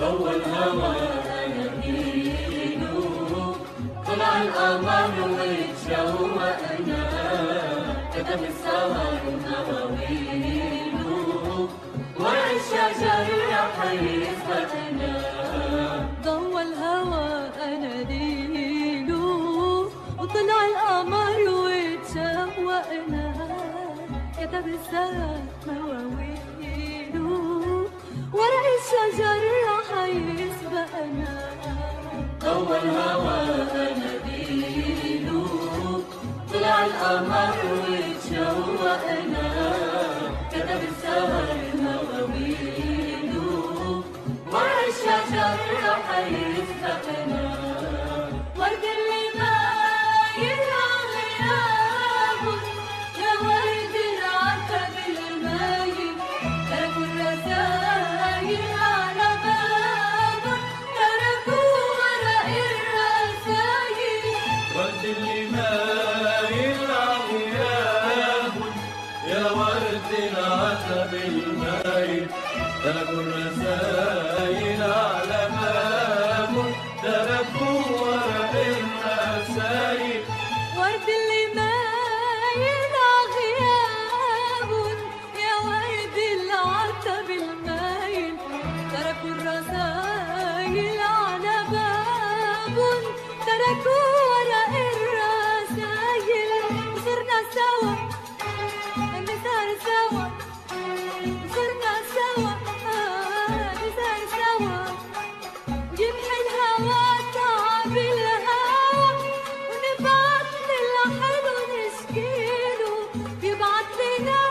هو الهوى أناديله، طلع القمر واتشوقنا، كتب السهر مواويله، ورق الشجر رح يسبقنا. ضوى الهوى أناديله، وطلع القمر واتشوقنا، كتب السهر مواويله، ورق الشجر رح يسبقنا. ضوى الهوى أناديله، طلع القمر واتشوقنا، كتب السهر مواويله، ورق الشجر رح يسبقنا. ورد اللي ما يرعى غيابه، يا ورد العتب المايل، تركوا الرسايل على بابه، تركوا ورق الرسايل. ورد اللي مايل عغيابه، يا ورد العتب المايل، تركوا الرسايل على بابه، تركوا ورق الرسايل. ورد اللي مايل غيابه، يا ورد العتب المايل، تركوا الرسايل على بابه، تركوا ورق الرسايل. وصرنا سوا نسهر سوا، صرنا سوا نسهر سوا، يمحي الهوى تعب الهوى، ونبعت للحلو نشكيله، يبعت لنا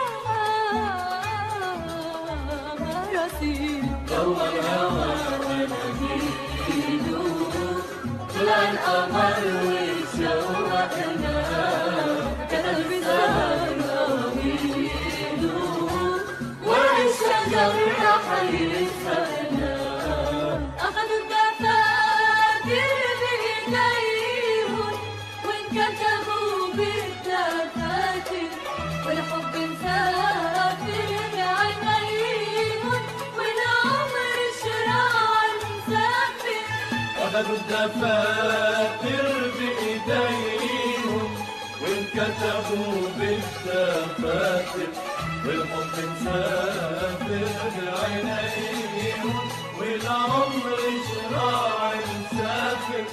مراسيل. ضوى الهوى أناديله، طلع القمر واتشوقنا، كتب السهر مواويله، ورق الشجر رح يسبقنا. أخذوا الدفاتر بإيديهم، وانكتبوا بالدفاتر، والحب مسافر بعينيهم، والعمر شراع مسافر. أخذوا الدفاتر بإيديهم، وانكتبوا بالدفاتر، والحب مسافر بعينيهم، والعمر شراع مسافر.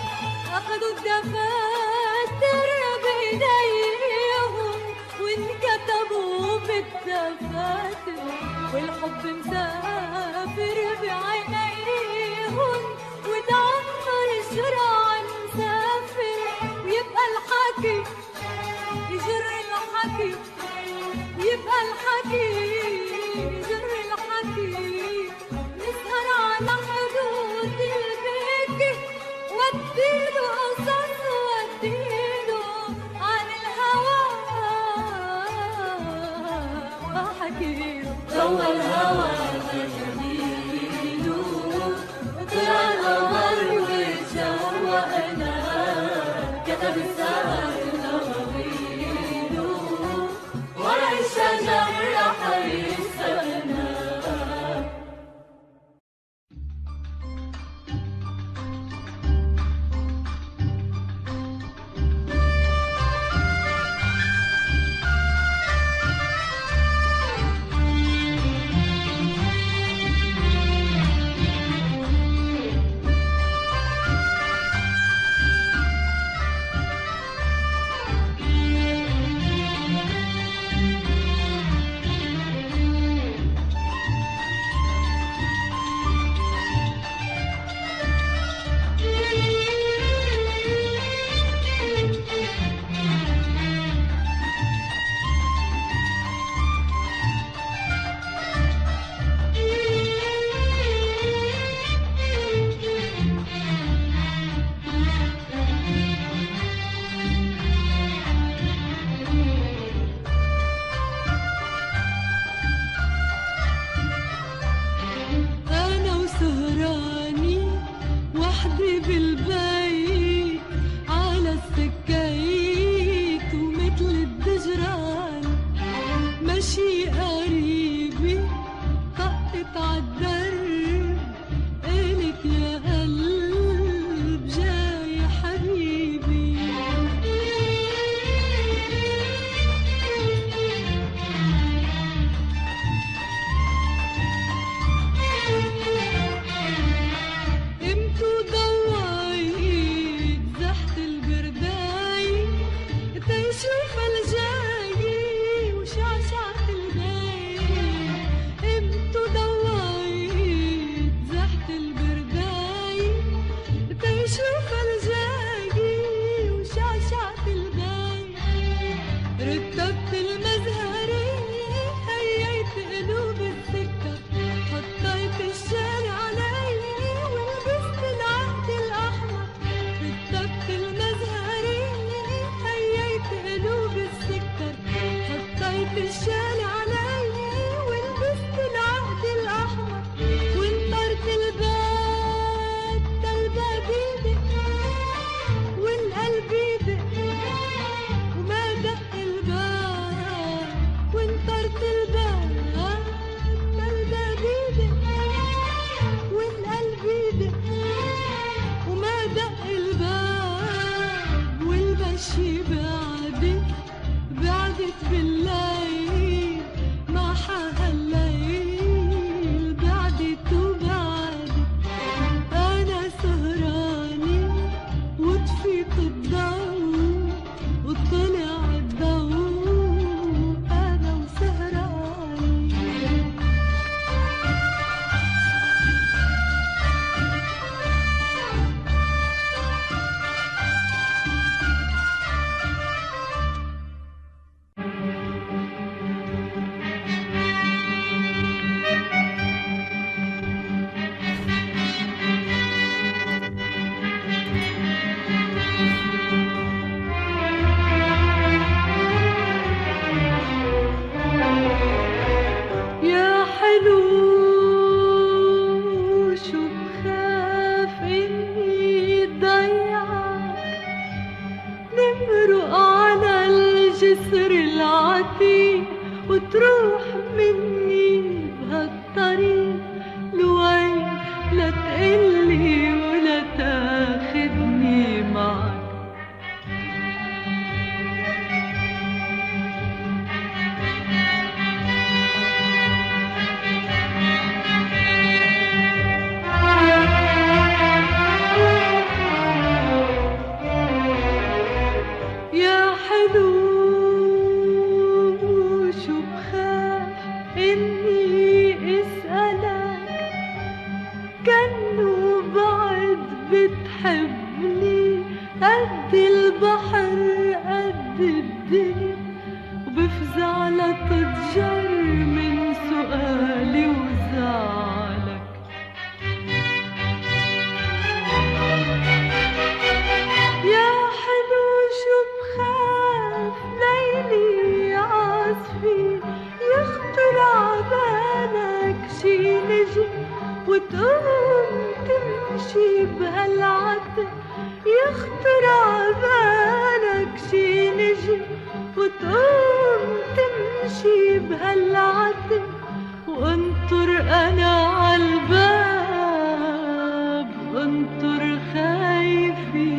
أخذوا الدفاتر بإيديهم، وانكتبوا بالدفاتر، والحب مسافر بعينيهم، والعمر شراع مسافر. ويبقى الحكي يجر الحكي، يبقى الحكي يجر الحكي، نسهر على حدود البكي، وديله قصص وديله عن الهوى وحكيله. ضوى الهوى تسر العتيق وتروح مني بهالطريق لوين لا تقلي ولا تاخدني معك. يا حلو شو بخاف إني اسألك كأنه بعد بتحبني قد البحر قد الدنيا وبفزع لتتجر من سؤالي وزعلك. يا حلو شو بخاف ليلي عاصفي يخطر عبالك شي نجم وتقوم تمشي بهالعتق. يخطر عبالك شي نجم وتقوم تمشي بهالعتق وانطر انا عالباب انطر خايفي.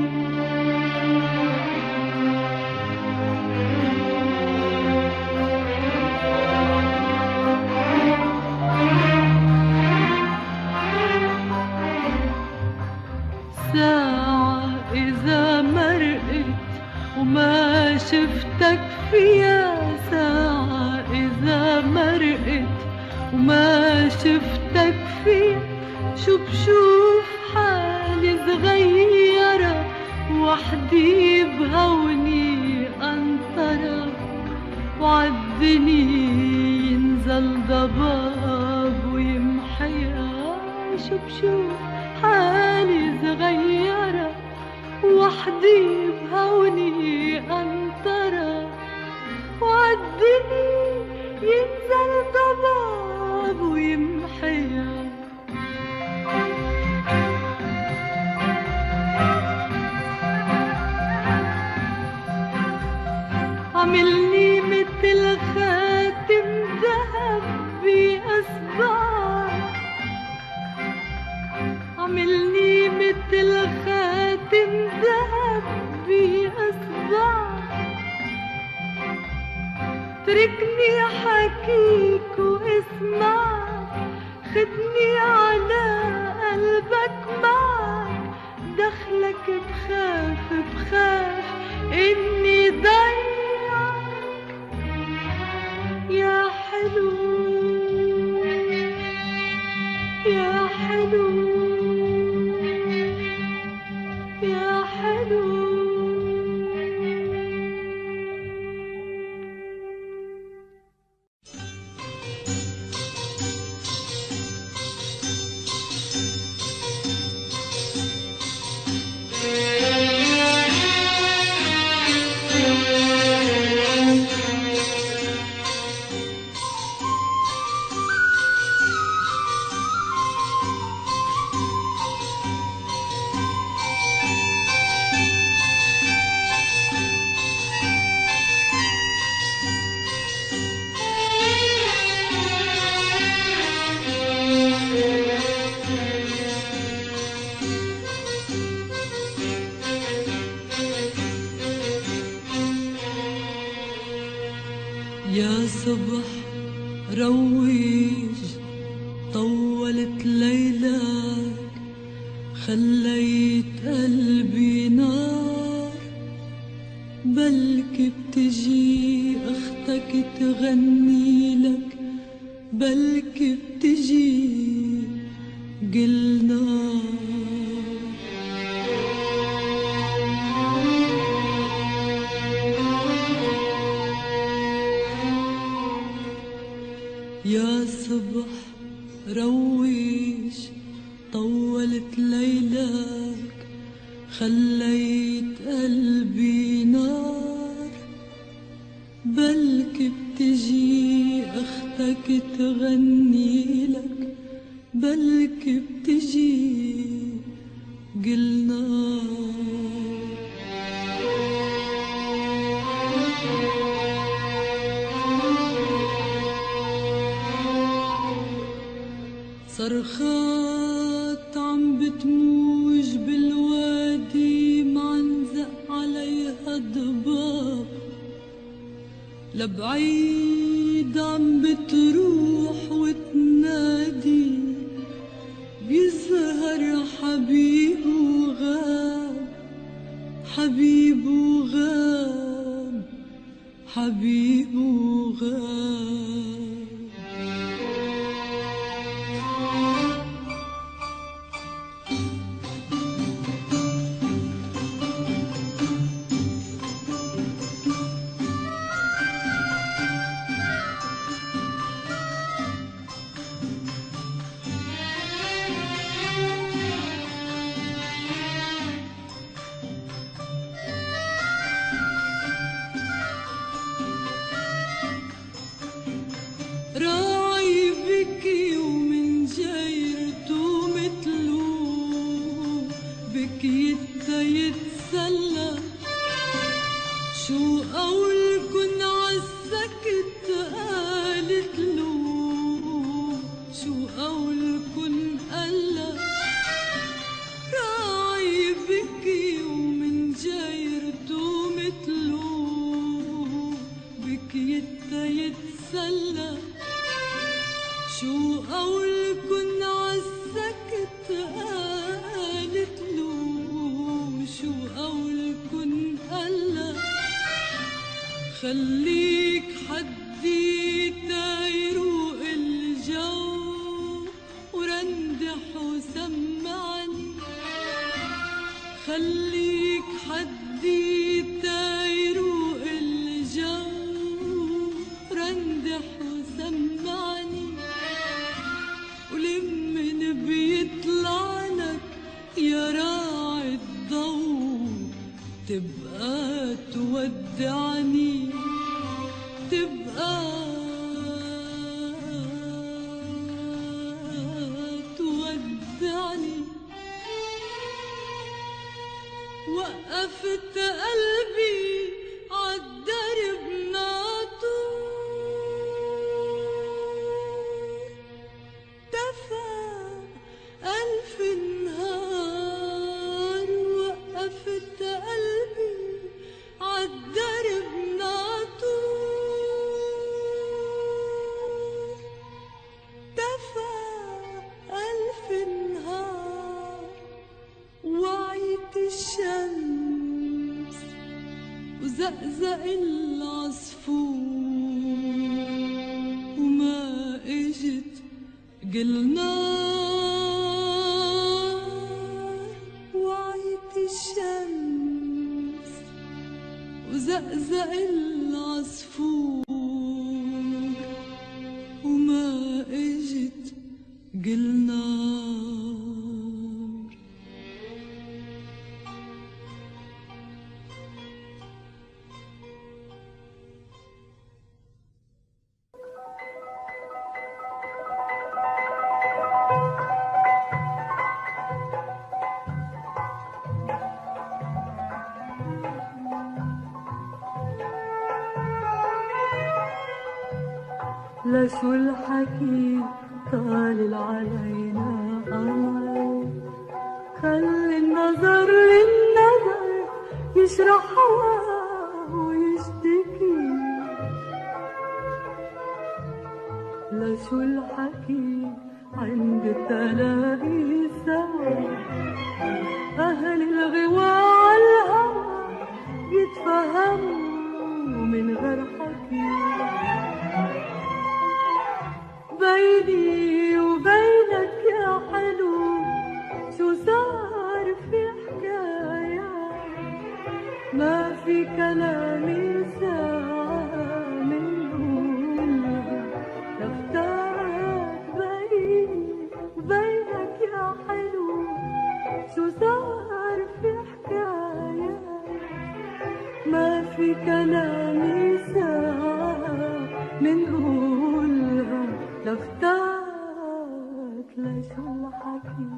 ساعة إذا مرقت وما شفتك فيها، ساعة إذا مرقت وما شفتك فيها، شو بشوف حالي صغيرة وحدي بهوني أنطرة وعالدنيا ينزل ضباب ويمحيها. شو بشوف حالي صغيرة وحدي بهوني أنطرة وعالدنيا ينزل ضباب ويمحيها. عملني مثل خاتم ذهب بأصبعك، عملني مثل خاتم ذهب بأصبعك. تركني حكيك واسمعك، خدني على قلبك معك. دخلك بخاف بخاف إني ضيعك. يا حلو يا حلو يا حلو. يا صبح روج طولت ليلك، خليت قلبي نار. بلكي بتجي اختك تغني لك، بلكي بتجي قلنا. يا صبح روج طولت ليلك، خليت قلبي نار. بلكي بتجي اختك تغني لك، بلكي بتجي قلنا. صرخات عم بتموج بالوادي معنزق عليها ضباب، لبعيد عم بتروح وتنادي، بيظهر حبيب وغاب، حبيب وغاب، حبيب وغاب. راعي بكي ومن جيرته متلو، بكي يتسلى، شو قولكن عالسكت قالت له، شو قولكن قالا. راعي بكي ومن جيرته متلو، بكي يتسلى، شو قولكن عالسكت قالت له، شو قولكن قالا. خليك حدي تيروق الجو ورندح وسمعني، خليك حدي تيروق الجو رندح وسمعني، ولمن بيطلع لك يا راعي الضو تبقى تودعني، تبقى تودعني. وقفت قلبي عالدرب ناطور، دفى ألف نهار. وقفت قلبي عالدرب ناطور، دفى ألف نهار. وعيت الشمس وزقزق العصفور، وما اجت قلنار. وعيت الشمس وزقزق العصفور، وما اجت قلنار. لشو الحكي طالع علينا قمر، خلي النظر للنظر يشرح هواه ويشتكي. لشو الحكي عند التلاقي سوا، أهل الغوا عالهوى يتفهموا من غير حكي. بيني وبينك يا حلو شو صار في حكاية، ما في كلام ساعة منقولها لفتات. بيني وبينك يا حلو شو صار في حكاية، ما في كلام ساعة منقولها لفتات. لشو الحكي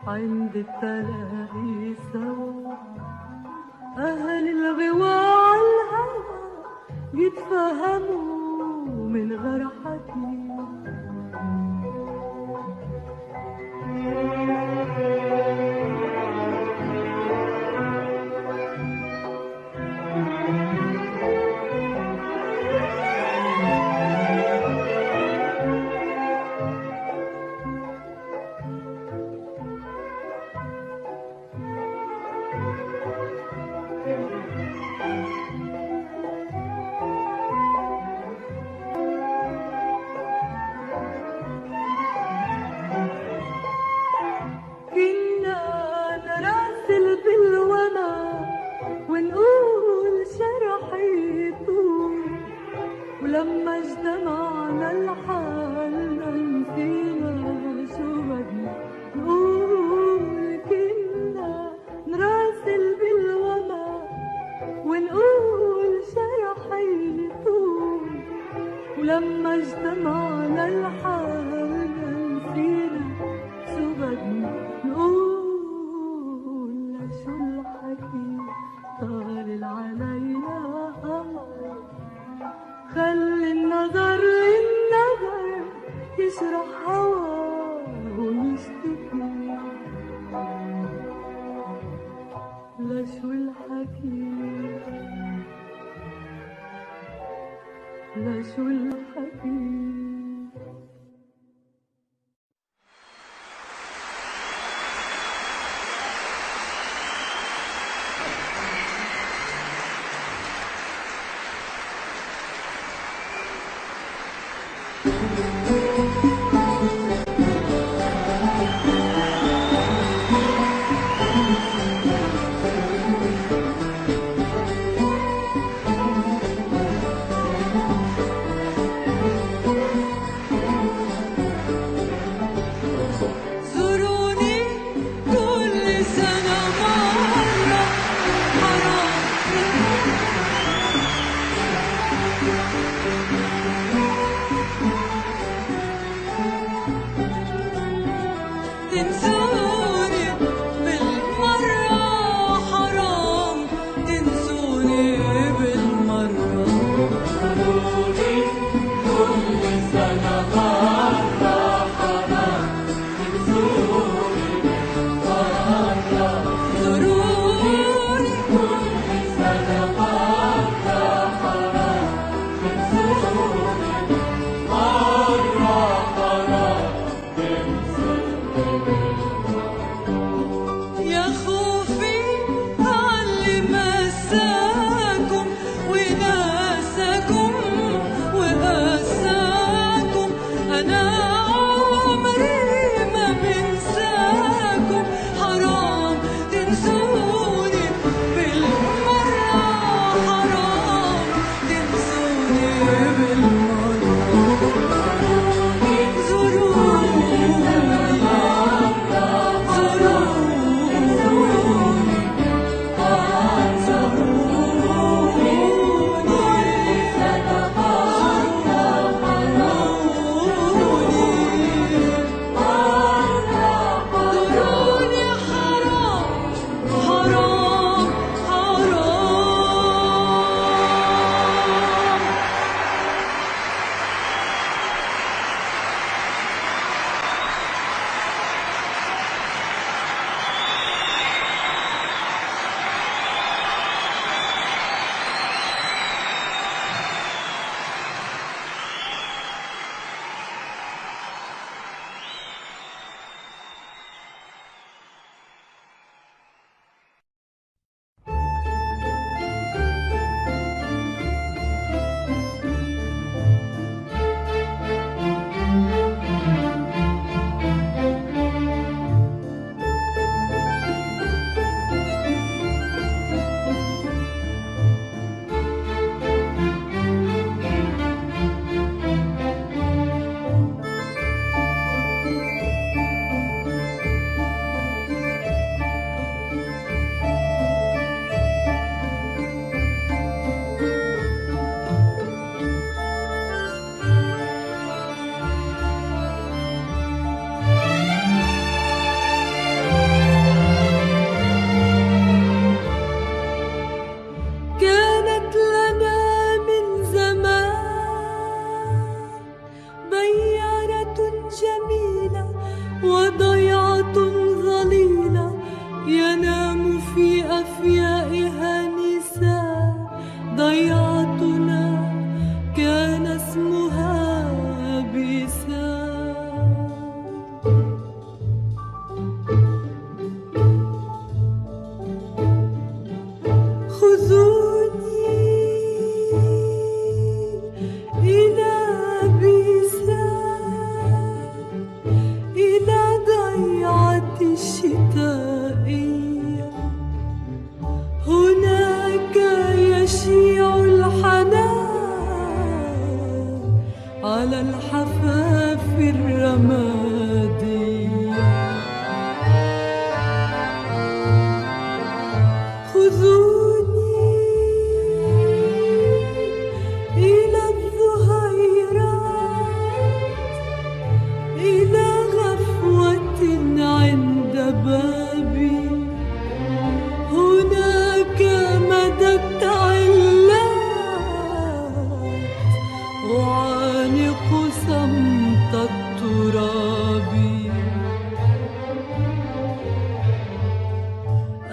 عند التلاقي سوا، أهل الغوا عالهوى يتفهموا من غير حكي. الحكيم لا شو الحكيم.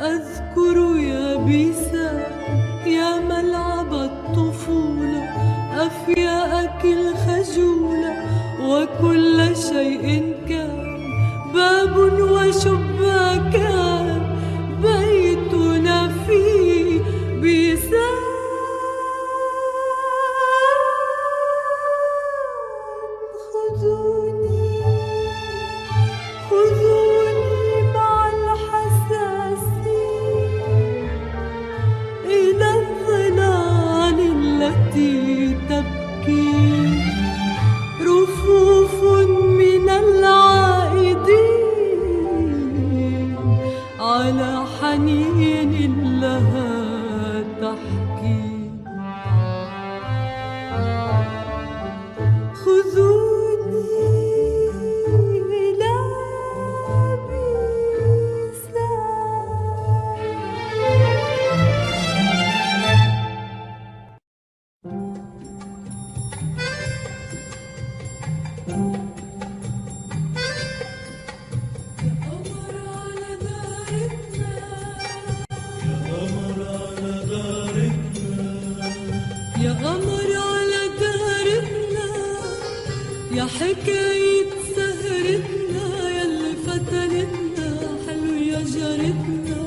أذكر يا بيسا على حنين لها تحكي. خذوني إلى يا قمر على دارتنا، يا حكاية سهرتنا، ياللي فتنتنا حلو يا جارتنا.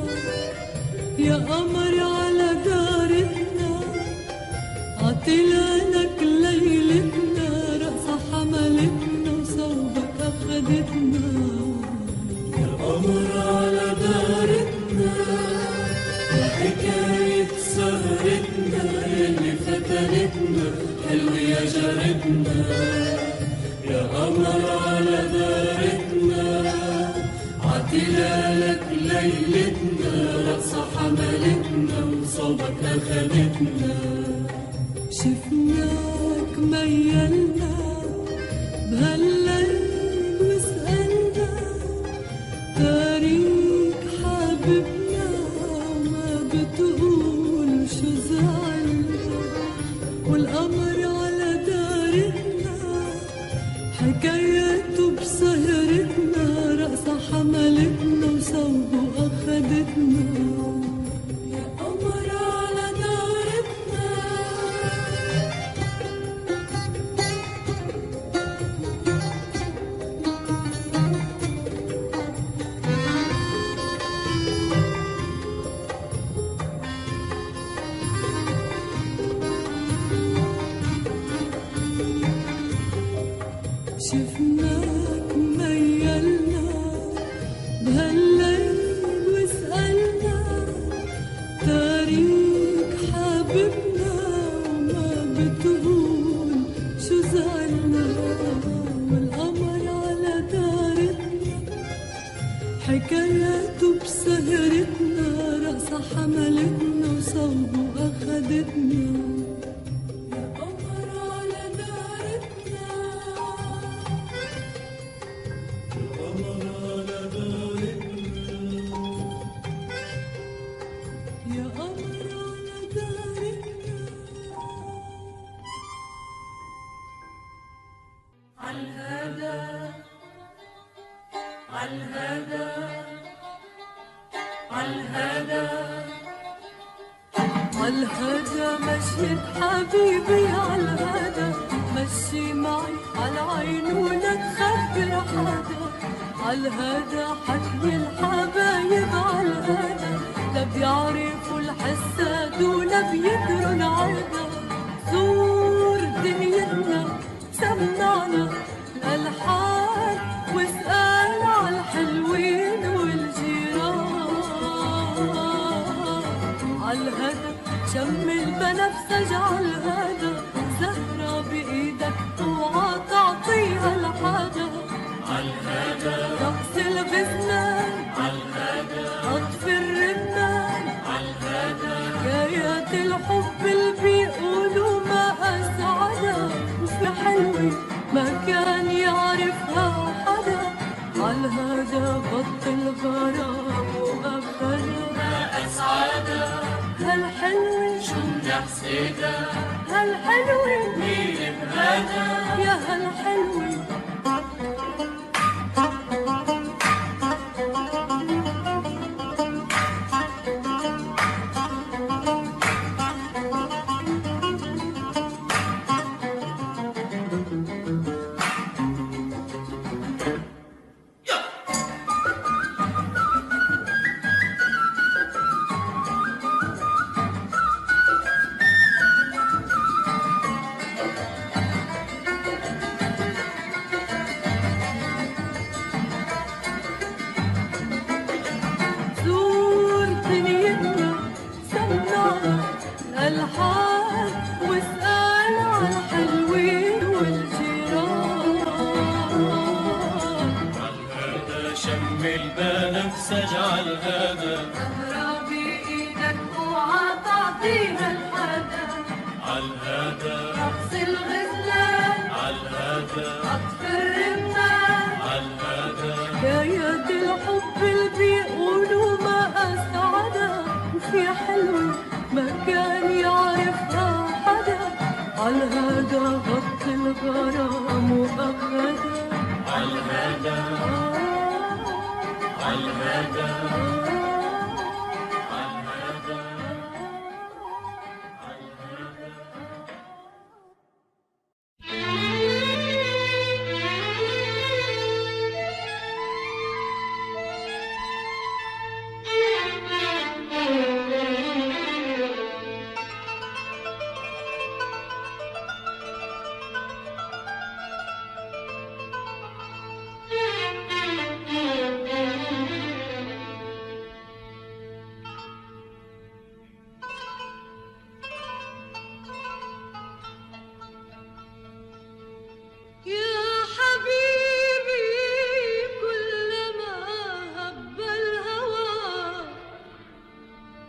يا قمر على دارتنا، عطلانك ليلتنا، رقصة حملتنا وصوبك أخدتنا. يا قمر على دارتنا، يا حكاية سهرتنا، ياللي فتنتنا حلو يا جارتنا. يا قمر على دارتنا، عطلالك ليلتنا، رقصة حملتنا وصوبك أخدتنا. شفناك ميلنا بهالليل وسألنا، تاريخ حبيبنا وما بتقول شو زعلنا. والقمر على دارتنا، حكاياته بسهرتنا، رقصة حملتنا وصوبه أخدتنا. يا قمر على دارتنا. شفناك ميلنا بهالليل وسألنا، تاريخ حبيبنا وما بتقول شو زعلنا. والقمر على دارتنا، حكاياته بسهرتنا، رقصة حملتنا وصوبه أخدتنا. يا قمر على دارتنا. قمر على دارتنا، يا قمر على دارتنا. عالهدى عالهدى عالهدى عالهدى مشيت حبيبي، عالهدى مشي معي عالعين ولا تخبر حدا. عالهدى حكي الحبايب، عالهدى لا بيعرفوا الحساد ولا بيدروا العدا. زور دنيتنا سمعنا الألحان، واسأل عالحلوين والجيران. عالهدى شم البنفسج، عالهدى زهرة بإيدك اوعى تعطيها لحدا. عالهدى رقص الغزلان، عالهدى عطف الرنان، عالهدى حكايات الحب اللي بيقولوا ما أسعدها، وفي حلوة ما كان يعرفها حدا. عالهدى بطل غرام وأبدا ما أسعدها، هالحلوة شو بنحسدها، هالحلوة مين بهذا. يا هالحلوة. الحال واسأل عن حلوين والجيران. عالهدى شم البنفسج اجعل هذا زهرة بإيدك اوعى تعطيها الحدا، عالهذا رقص الغزلان عالهذا عطف الرمان، عالهذا حكايات الحب اللي بيقولوا ما أسعدها، وفي حلوة ما كان يعرفها حدا، عالهذا غط الغرام وأخدها، عالهذا عالهذا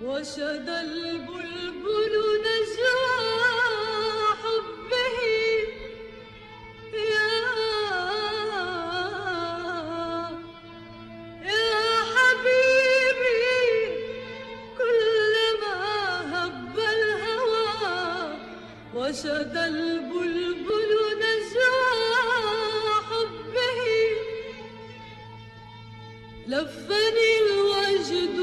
وشد البلبل نجوى حبه، يا حبيبي كلما هب الهوى، وشد البلبل نجوى حبه، لفني الوجد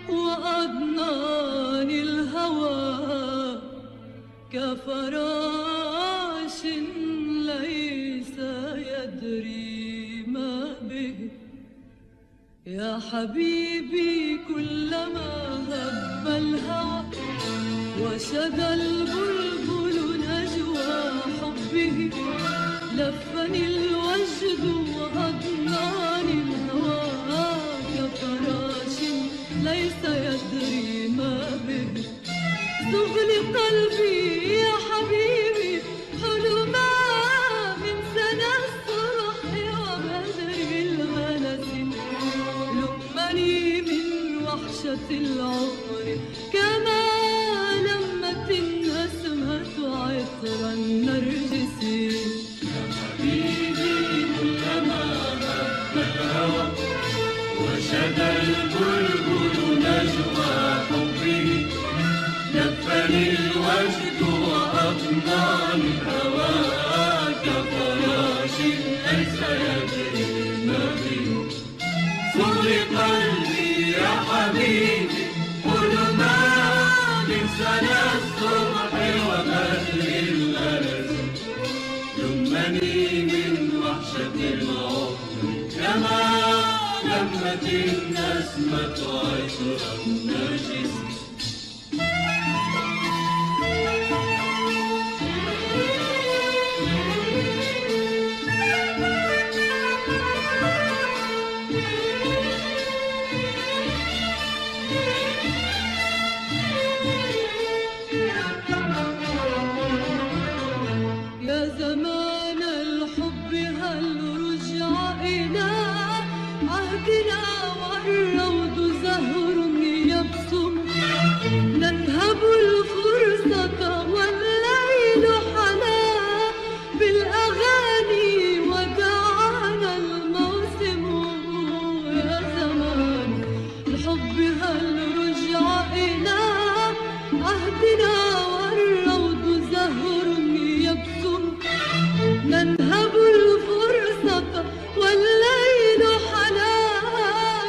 وأضناني الهوى، كفراش ليس يدري ما به، يا حبيبي كلما هب الهوى، وشد البلبل نجوى حبه، لفني الوجد وأضناني الهوى، كفراش ليس يدري ما به، سغلي قلبي يا حبيبي حلما من سنى الصبح وبدر الغلس، لمني من وحشة العمر كما لمت النسمة عطر النرجس، يا حبيبي كلما هب الهوى، وشد البلبل نجوى حبه، لفني الوجد وأضناني الهوى، كفراش ليس يدري ما به، سغلي قلبي يا حبيبي حلما من سنى الصبح وبدر الغلس، لمني من وحشة العمر كما لمت النسمة عطر النرجس. يا زمان الحب هل رجع إلى عهدنا والروض زهر يبسم، ننهب الفرصة والليل حلا بالأغاني ودعانا الموسم، يا زمان الحب هل رجع إلى عهدنا والروض زهر يبسم، ننهب الفرصة والليل حلا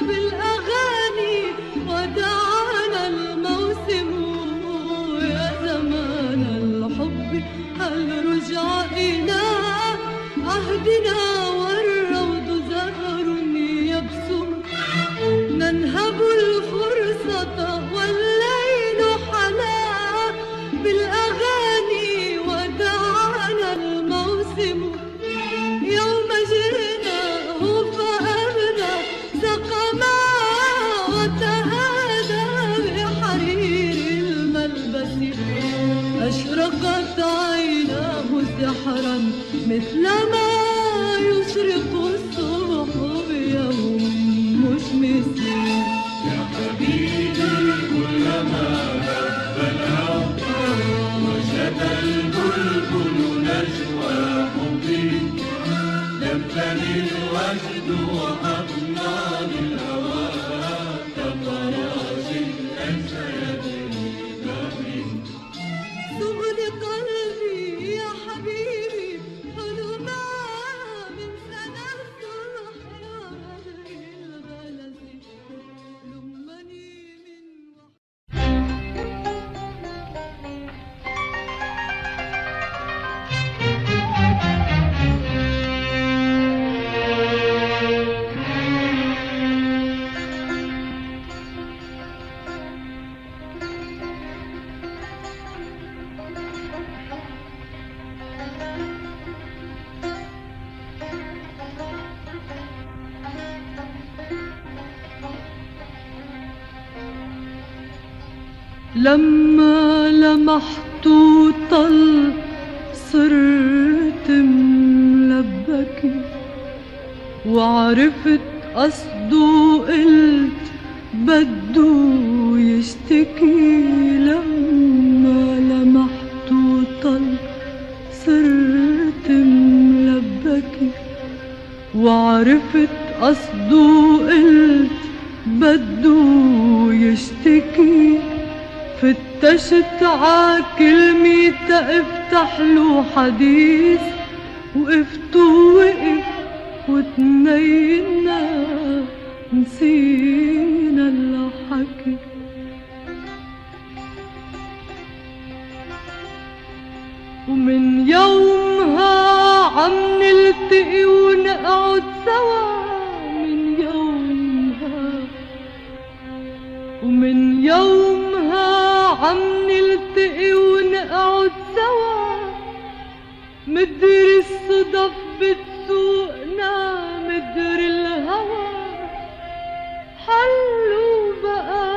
بالأغاني ودعانا الموسم، يا زمان الحب هل رجع إلى عهدنا والروض زهر يبسم، ننهب الفرصة والليل حلا بالأغاني ودعانا الموسم، يوم جئناه فأبدى سقما وتهادى بحرير الملبس، أشرقت عيناه سحرا مثلما يشرق الصبح بيوم مشمس. لما لمحت طل صرت ملبكي وعرفت قصده قلت بده يشتكي. لما لمحت طل صرت ملبكي وعرفت قصده قلت بده يشتكي. فتشت عكلمة افتح له حديث وقفت ووقف وتنينا نسينا الحكي. ومن يومها عم نلتقي ونقعد سوا. ومن يومها عم نلتقي ونقعد سوا. مدري الصدف بتسوقنا مدري الهوى. حلو بقى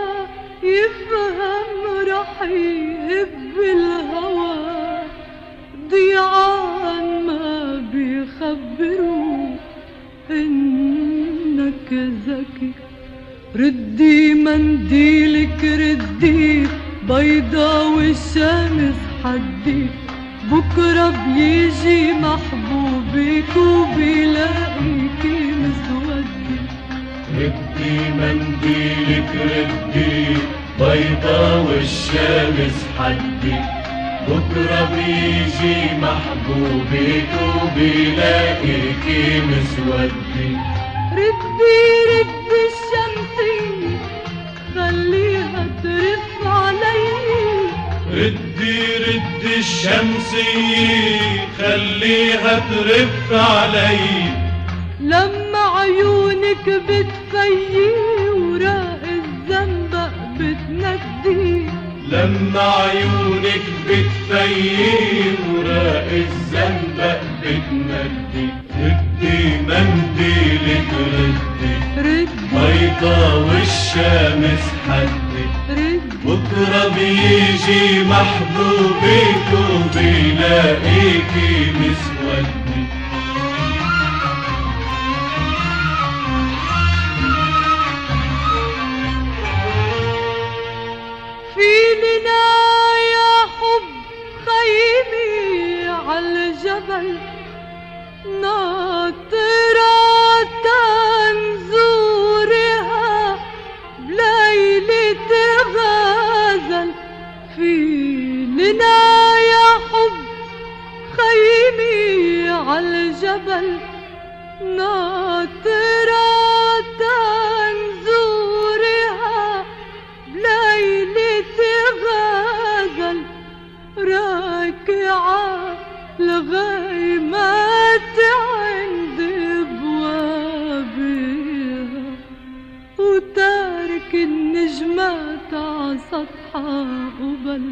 يفهم رح يهب الهوى. ضيعان ما بيخبروا انك ذكي. ردي منديلك ردي بيضا والشمس حدي. بكرة بيجي محبوبك وبيلاقيكي مسودي. ردي منديلك ردي بيضا والشمس حدي. بكرة بيجي محبوبك وبيلاقيكي مسودي. ردي ردي الشمسية خليها ترف علي. ردي ردي الشمسية خليها ترف علي. لما عيونك بتفيي وراق الزنبق بتندي. لما عيونك بتفيي وراق الزنبق بتندي. ردي منديلك ردي بيضا والشمس حدي. بكرة بيجي محبوبك وبيلاقيكي مسودي. في لنا يا حب خيمي عالجبل ناطرة تنزورها بليلة غزل. في لنا يا حب خيمي عالجبل ناطرة تنزورها بليلة غزل. راكعة الغيمات عند ابوابها وتارك النجمات عسطحها قبل.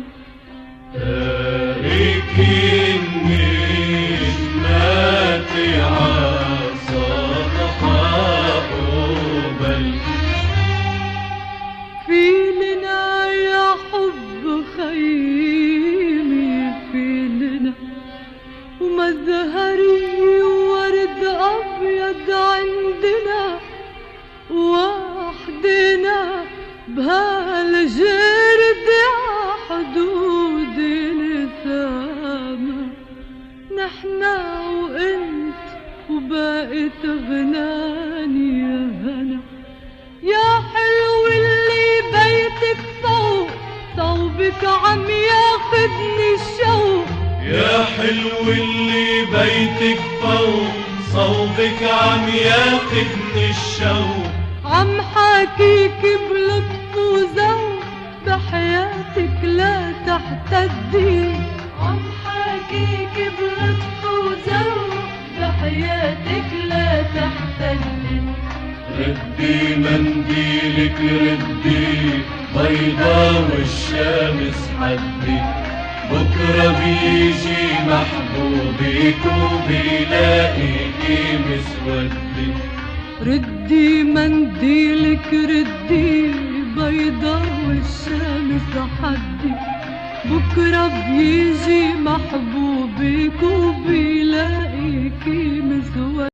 تارك النجمات عسطحها قبل. في لنا يا حب خيمي في لنا ومزهري وورد أبيض عندنا وحدنا بهالجرد حدود السما. نحنا وانت وبقيت غناني يا هنا. يا حلو اللي بيتك فوق صوبك عم ياخدني الشوق. يا حلو اللي بيتك فوق صوبك عم ياخدني الشوق. عم حاكيك بلطف وذوق بحياتك لا تحتدي. عم حاكيك بلطف وذوق بحياتك لا تحتدي. ردي منديلك ردي بيضا والشمس حدي. بكرة بيجي محبوبك وبيلاقيكي مسودي. ردي منديلك ردي بيضة والشمس حدي، بكرة بيجي محبوبك وبيلاقيكي مسودة.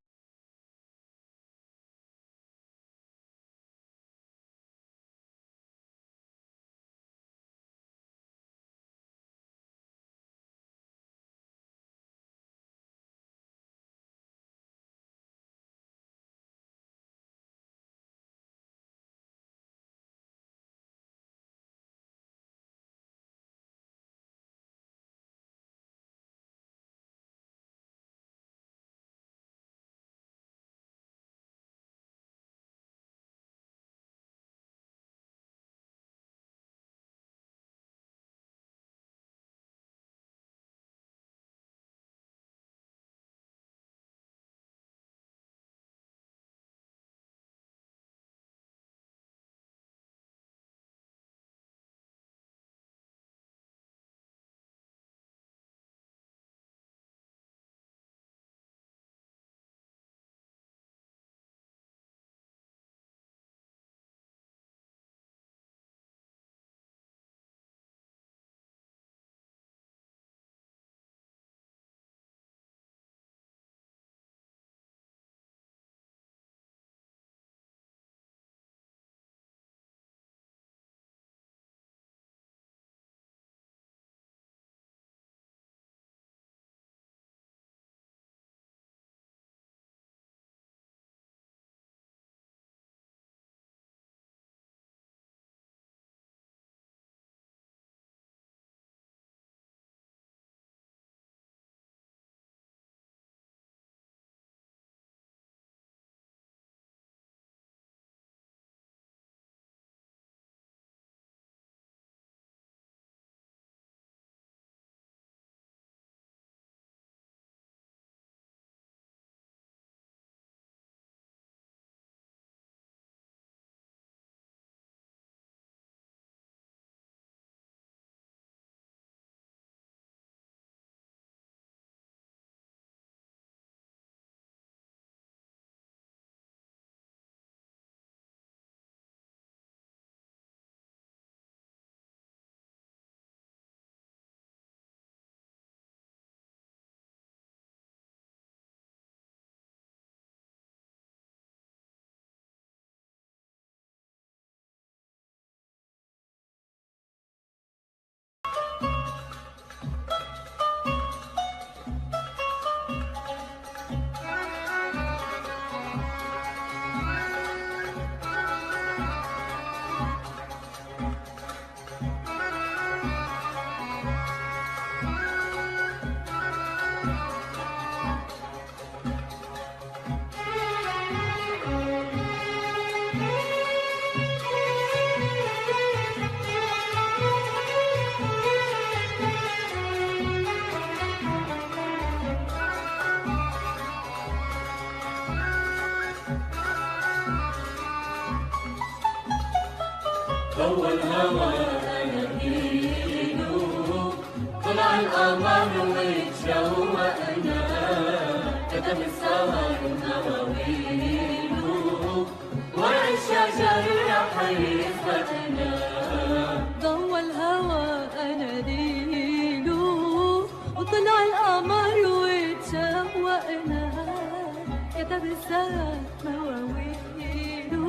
ضوى الهوى أناديله، طلع القمر واتشوقنا، كتب السهر مواويله، ورق الشجر رح يثبتنا. ضوى الهوى أناديله، وطلع القمر واتشوقنا، كتب السهر مواويله،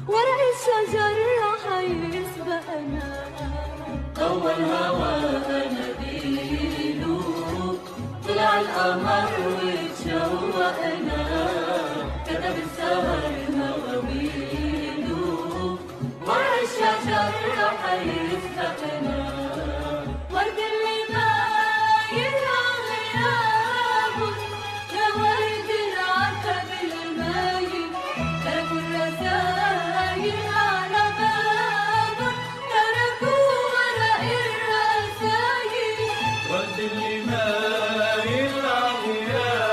ورق الشجر رح يسبقنا. ضوى الهوى أناديله، طلع القمر واتشوقنا، كتب السهر مواويله، ورق الشجر رح يسبقنا. ورد اللي باين غيابه، يا ورد العتب المايل، تركوا الرسايل على بابه، تركوا ورق الرسايل. ورد اللي مايل عغيابه،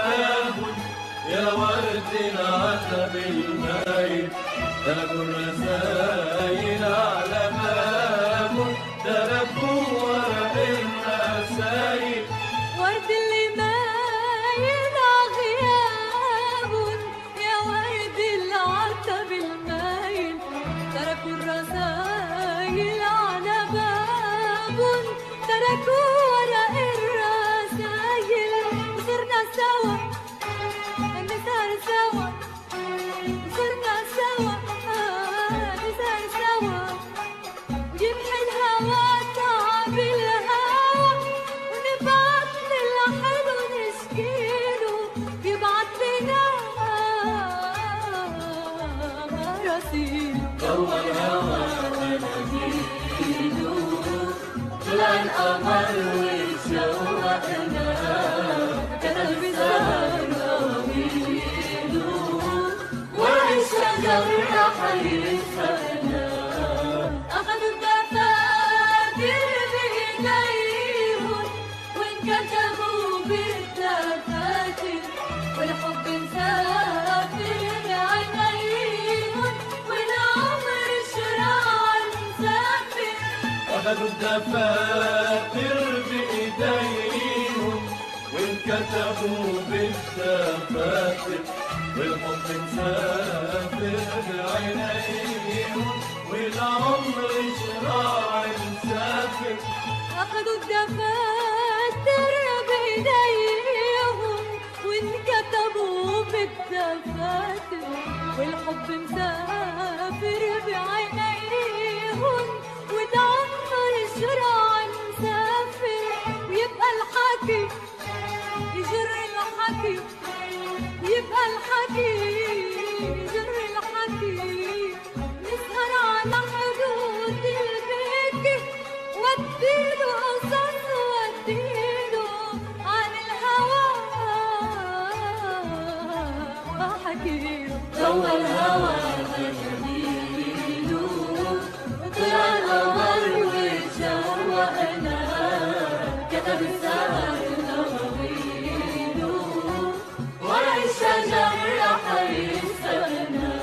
كتبك ورق الرسايل وصرنا سوا نسهر سوا صرنا سوا نسهر سوا يمحي الهوى تعب الهوى ونبعت للحلو نشكيله يبعت لنا مراسيل جوا الهوى أناديله طلع القمر وشوقنا كتب السهر أواويله ورق الشجر رح يسهرنا أخذوا الدفاتر بإيديهم وانكتبوا بالدفاتر والحب مسافر بعينيهم والعمر شراع مسافر أخذوا الدفاتر بإيديهم وانكتبوا بالدفاتر والحب مسافر بعينيهم والعمر شراع مسافر أخذوا الدفاتر بإيديهم وانكتبوا بالدفاتر والحب مسافر بعينيهم والعمر شراع مسافر ويبقى الحكي يجر الحكي يبقى الحكي يجر الحكي نسهر على حدود البكي واديله قصص واديله عن الهوى احكيله جوا الهوى أناديله طلع القمر وشوقنا كتب السهر أواويله ورق الشجر رح يسهرنا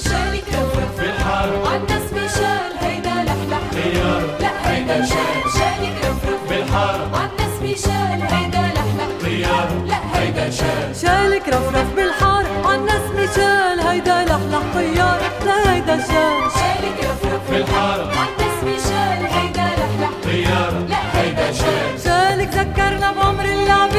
شالك رفرف بالحارة عالناس مشال هيدا لحلح طيارة لا هيدا شال شالك رفرف بالحارة عالناس مشال هيدا لحلح طيارة لا هيدا شال شالك رفرف بالحار عالناس مشال هيدا لحلح طيار لا هيدا شال شالك رفرف بالحارة عالناس مشال هيدا لحلح طيارة لا هيدا شال شالك ذكرنا بعمر اللعب